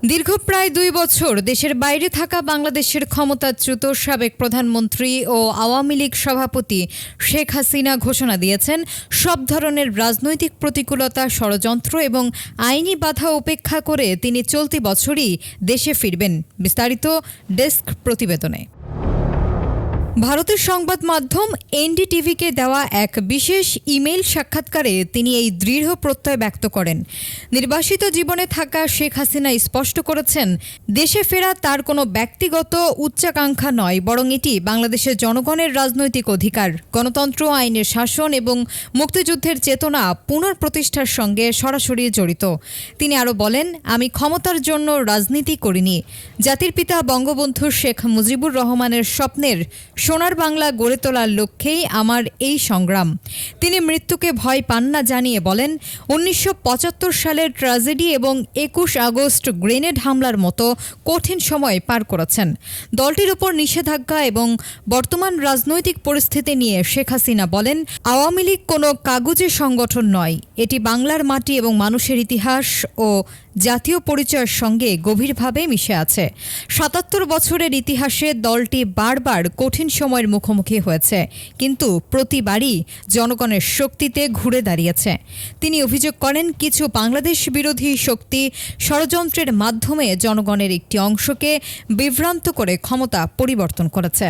দীর্ঘ প্রায় ২ বছর দেশের বাইরে থাকা বাংলাদেশের ক্ষমতাচ্যুত সাবেক প্রধানমন্ত্রী ও আওয়ামী লীগ সভাপতি শেখ হাসিনা ঘোষণা দিয়েছেন সব ধরনের রাজনৈতিক প্রতিকূলতা, ষড়যন্ত্র এবং আইনি বাধা উপেক্ষা করে তিনি চলতি বছরই দেশে ফিরবেন। বিস্তারিত ডেস্ক প্রতিবেদনে। ভারতের সংবাদ মাধ্যম এনডিটিভিকে দেওয়া এক বিশেষ ইমেইল সাক্ষাৎকারে তিনি এই দৃঢ় প্রত্যয় ব্যক্ত করেন। নির্বাসিত জীবনে থাকা শেখ হাসিনা স্পষ্ট করেছেন, দেশে ফেরা তার কোনো ব্যক্তিগত উচ্চাকাঙ্ক্ষা নয়, বরং এটি বাংলাদেশের জনগণের রাজনৈতিক অধিকার, গণতন্ত্র, আইনের শাসন এবং মুক্তিযুদ্ধের চেতনা পুনঃপ্রতিষ্ঠার সঙ্গে সরাসরি জড়িত। তিনি আরও বলেন, আমি ক্ষমতার জন্য রাজনীতি করিনি। জাতির পিতা বঙ্গবন্ধু শেখ মুজিবুর রহমানের স্বপ্নের সোনার বাংলা গড়ে তোলার লক্ষ্যেই আমার এই সংগ্রাম। তিনি মৃত্যুকে ভয় পান না জানিয়ে বলেন, ১৯৭৫ সালের ট্র্যাজেডি এবং ২১ আগস্ট গ্রেনেড হামলার মতো কঠিন সময় পার করেছেন। দলটির উপর নিষেধাজ্ঞা এবং বর্তমান রাজনৈতিক পরিস্থিতি নিয়ে শেখ হাসিনা বলেন, আওয়ামী লীগ কোনো কাগুজে সংগঠন নয়, এটি বাংলার মাটি এবং মানুষের ইতিহাস ও জাতীয় পরিচয়ের সঙ্গে গভীরভাবে মিশে আছে। ৭৭ বছরের ইতিহাসে দলটি বারবার কঠিন সময়ের মুখোমুখি হয়েছে, কিন্তু প্রতিবারই জনগণের শক্তিতে ঘুরে দাঁড়িয়েছে। তিনি অভিযোগ করেন, কিছু বাংলাদেশ বিরোধী শক্তি ষড়যন্ত্রের মাধ্যমে জনগণের একটি অংশকে বিভ্রান্ত করে ক্ষমতা পরিবর্তন করেছে।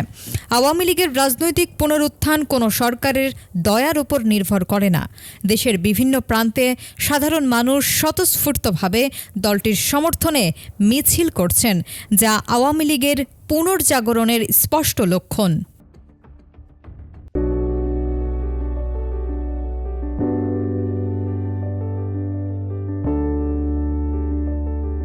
আওয়ামী লীগের রাজনৈতিক পুনরুত্থান কোনো সরকারের দয়ার উপর নির্ভর করে না। দেশের বিভিন্ন প্রান্তে সাধারণ মানুষ স্বতঃস্ফূর্তভাবে দলটির সমর্থনে মিছিল করছেন, যা আওয়ামী লীগের পুনর্জাগরণের স্পষ্ট লক্ষণ।